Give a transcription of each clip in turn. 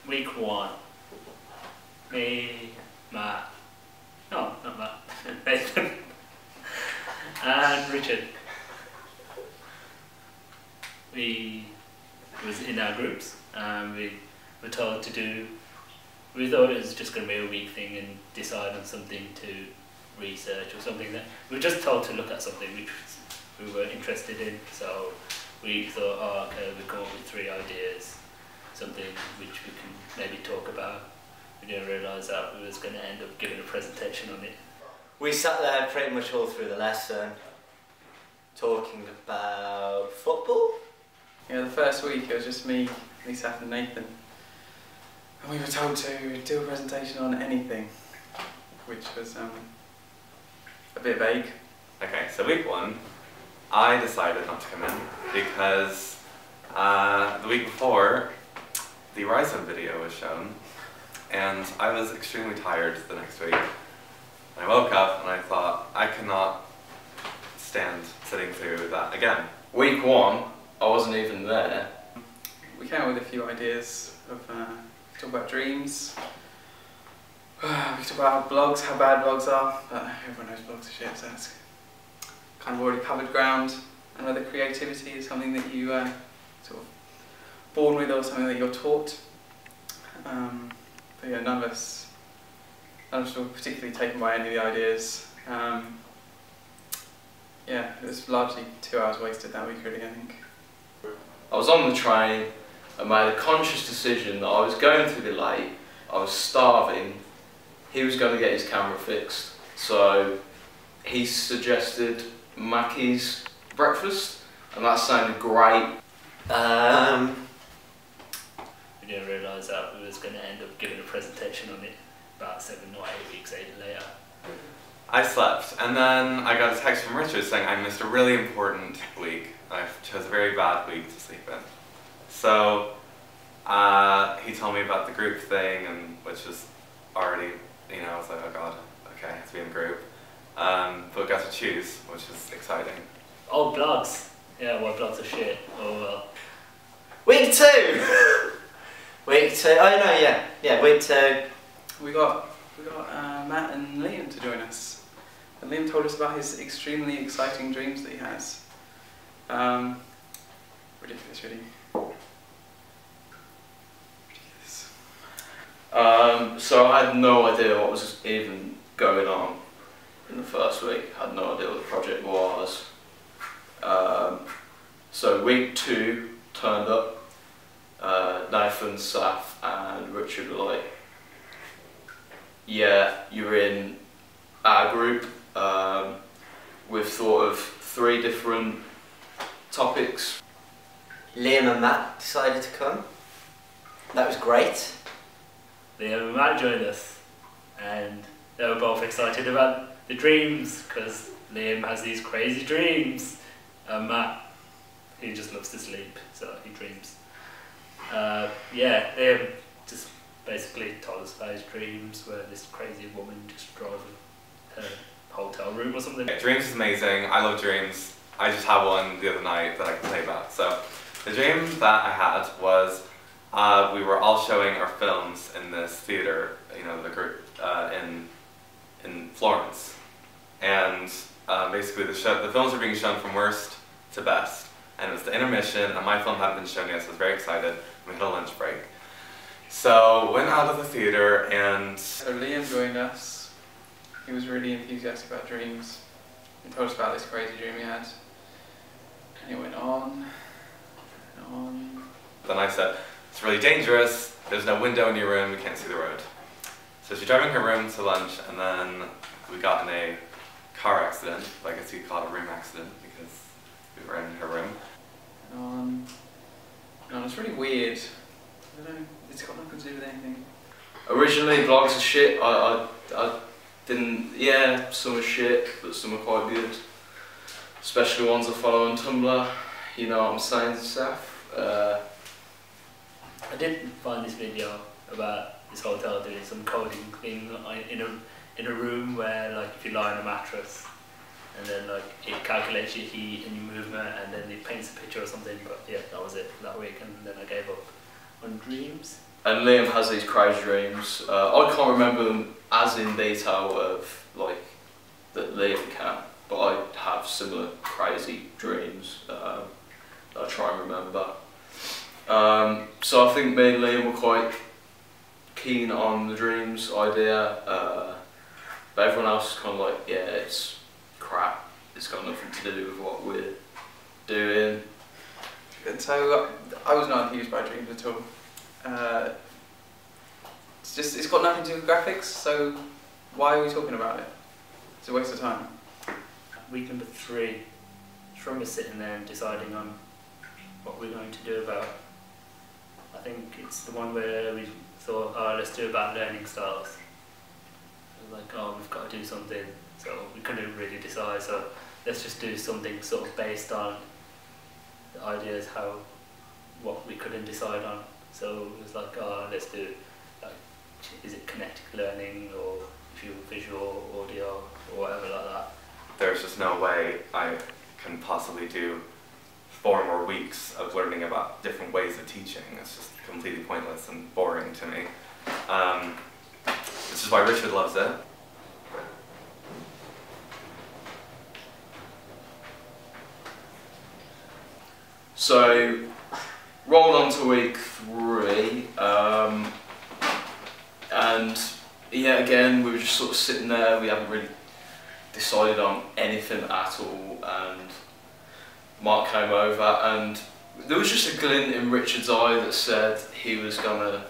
Week 1. Me, Matt. No, not Matt. Nathan. And Richard. We was in our groups and we were told to do, we thought it was just going to be a week thing and decide on something to research or something. That we were just told to look at something which we were interested in, so we thought, oh okay, we'll come up with 3 ideas, something which we can maybe talk about. We didn't realise that we was going to end up giving a presentation on it. We sat there pretty much all through the lesson talking about football. Yeah, the first week it was just me, Lisa and Nathan. And we were told to do a presentation on anything, which was a bit vague. Okay, so week 1, I decided not to come in because the week before, the Ryzen video was shown, and I was extremely tired the next week. I woke up and I thought, I cannot stand sitting through that again. Week 1, I wasn't even there. We came up with a few ideas of talk about dreams. We talk about blogs, how bad blogs are, but everyone knows blogs are shit, so that's kind of already covered ground. And whether creativity is something that you sort of born with or something that you're taught. But yeah, none of us were particularly taken by any of the ideas. Yeah, it was largely 2 hours wasted that week really, I think. I was on the train and made a conscious decision that I was going to be late, I was starving, he was going to get his camera fixed, so he suggested Mackey's breakfast, and that sounded great. We didn't realise that we was going to end up giving a presentation on it about 7 or 8 weeks later. I slept, and then I got a text from Richard saying I missed a really important week. I chose a very bad week to sleep in. So he told me about the group thing, and which was already, you know, I was like, oh god, okay, I have to be in a group. But we got to choose, which is exciting. Oh, blogs. Yeah, well, blogs are shit. Oh well. Week 2! Week 2, oh no, yeah, week 2. We got Matt and Liam to join us. And Liam told us about his extremely exciting dreams that he has. Ridiculous, really. Ridiculous. So I had no idea what was even going on in the first week. I had no idea what the project was. So week 2 turned up. Nathan, Saf and Richard were like, yeah, you're in our group. We've thought of 3 different topics. Liam and Matt decided to come. That was great. Liam and Matt joined us, and they were both excited about the dreams, because Liam has these crazy dreams, and Matt, he just loves to sleep, so he dreams. Yeah, Liam just basically told us about his dreams, where this crazy woman just drove her hotel room or something. Dreams is amazing, I love dreams. I just had one the other night that I can tell you about. So, the dream that I had was we were all showing our films in this theatre, you know, the group in Florence. And basically the films were being shown from worst to best. And it was the intermission, and my film hadn't been shown yet, so I was very excited. We had a lunch break. So, went out of the theatre and... So Liam joined us. He was really enthusiastic about dreams. He told us about this crazy dream he had. And it went on and on. Then I said, it's really dangerous, there's no window in your room, you can't see the road. So she drove in her room to lunch, and then we got in a car accident. I guess you could call it a room accident, because we were in her room. And on. It's really weird. I don't know, it's got nothing to do with anything. Originally blogs are shit. I didn't, yeah, some are shit, but some are quite good. Especially ones I follow on Tumblr, you know what I'm saying, Seth? I did find this video about this hotel doing some coding thing in a room where, like, if you lie on a mattress and then like it calculates your heat and your movement and then it paints a picture or something. But yeah, that was it for that week, and then I gave up on dreams. and Liam has these crazy dreams. I can't remember them as in detail of like that Liam can, but I have similar crazy dreams that I try and remember. So I think me and Liam were quite keen on the dreams idea, but everyone else is kind of like, yeah, it's crap. It's got nothing to do with what we're doing. And so I was not enthused by dreams at all. It's got nothing to do with graphics, so why are we talking about it? It's a waste of time. Week number 3, from us sitting there and deciding on what we're going to do about. I think it's the one where we thought, oh, let's do about learning styles. It was like, oh, we've got to do something, so we couldn't really decide, so let's just do something sort of based on the ideas what we couldn't decide on. So it was like, oh, let's do, like, is it kinetic learning or visual, audio, or whatever like that. There's just no way I can possibly do 4 more weeks of learning about different ways of teaching. It's just completely pointless and boring to me. This is why Richard loves it. So, rolled on to week 3, and yeah, again, we were just sort of sitting there, we haven't really decided on anything at all, and Mark came over, and there was just a glint in Richard's eye that said he was gonna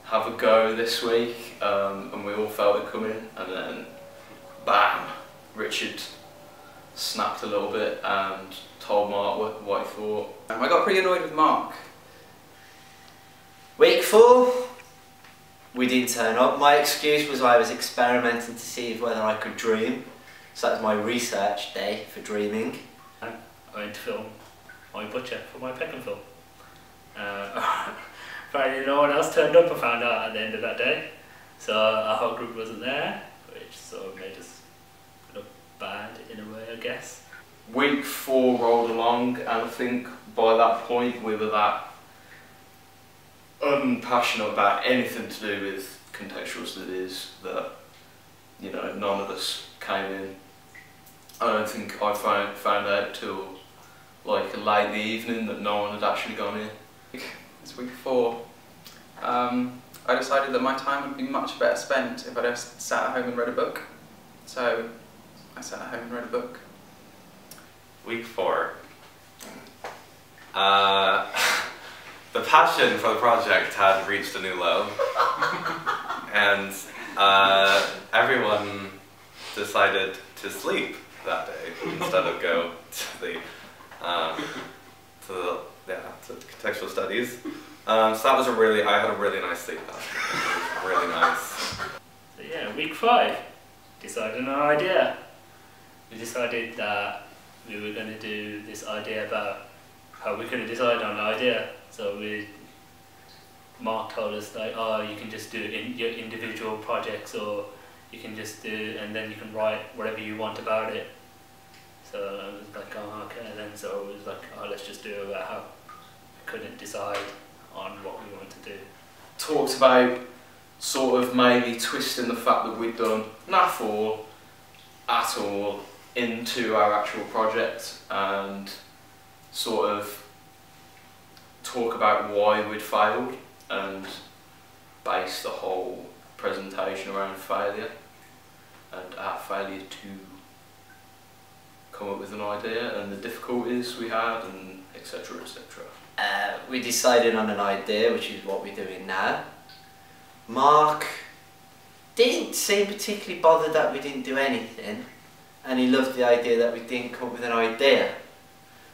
have a go this week, and we all felt it coming, and then, bam, Richard snapped a little bit and told Mark what he thought. I got pretty annoyed with Mark. Week 4, we didn't turn up. My excuse was I was experimenting to see whether I could dream. So that was my research day for dreaming. I went to film my butcher for my Peckham film. Apparently no one else turned up, I found out at the end of that day. So our whole group wasn't there, which sort of made us look bad in a way, I guess. Week 4 rolled along, and I think by that point we were that unpassionate about anything to do with contextual studies that, you know, none of us came in. I don't think I found out till like late in the evening that no one had actually gone in. It's week 4. I decided that my time would be much better spent if I just sat at home and read a book. So I sat at home and read a book. Week 4. The passion for the project had reached a new low, and everyone decided to sleep that day instead of go to the contextual studies. So that was I had a really nice sleep that night. It was really nice. So yeah, week 5, decided on an idea. We decided that we were going to do this idea about how we couldn't decide on an idea. So Mark told us like, oh, you can just do your individual projects, or you can just do, and then you can write whatever you want about it. So I was like, oh, okay, then so it was like, oh, let's just do it about how we couldn't decide on what we wanted to do. Talked about sort of maybe twisting the fact that we'd done NAF at all into our actual project, and sort of talk about why we'd failed and base the whole presentation around failure and our failure to come up with an idea and the difficulties we had, and etc, etc. We decided on an idea, which is what we're doing now. Mark didn't seem particularly bothered that we didn't do anything, and he loved the idea that we didn't come up with an idea,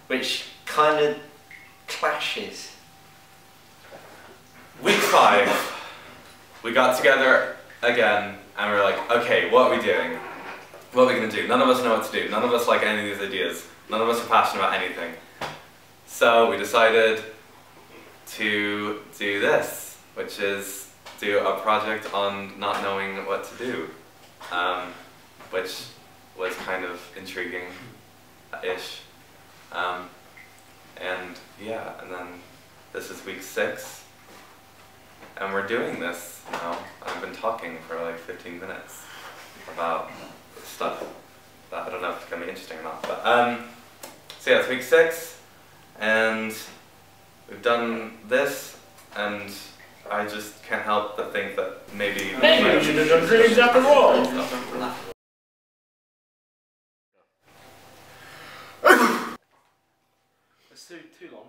which kind of clashes. Week 5, we got together again and we were like, okay, what are we doing? What are we going to do? None of us know what to do. None of us like any of these ideas. None of us are passionate about anything. So we decided to do this, which is do a project on not knowing what to do, which was kind of intriguing-ish. And yeah, and then this is week 6. and we're doing this now. I've been talking for like 15 minutes about stuff that I don't know if it's going to be interesting or not. But so yeah, it's week 6, and we've done this, and I just can't help but think that maybe Maybe we should have done dreams after all. It's too long.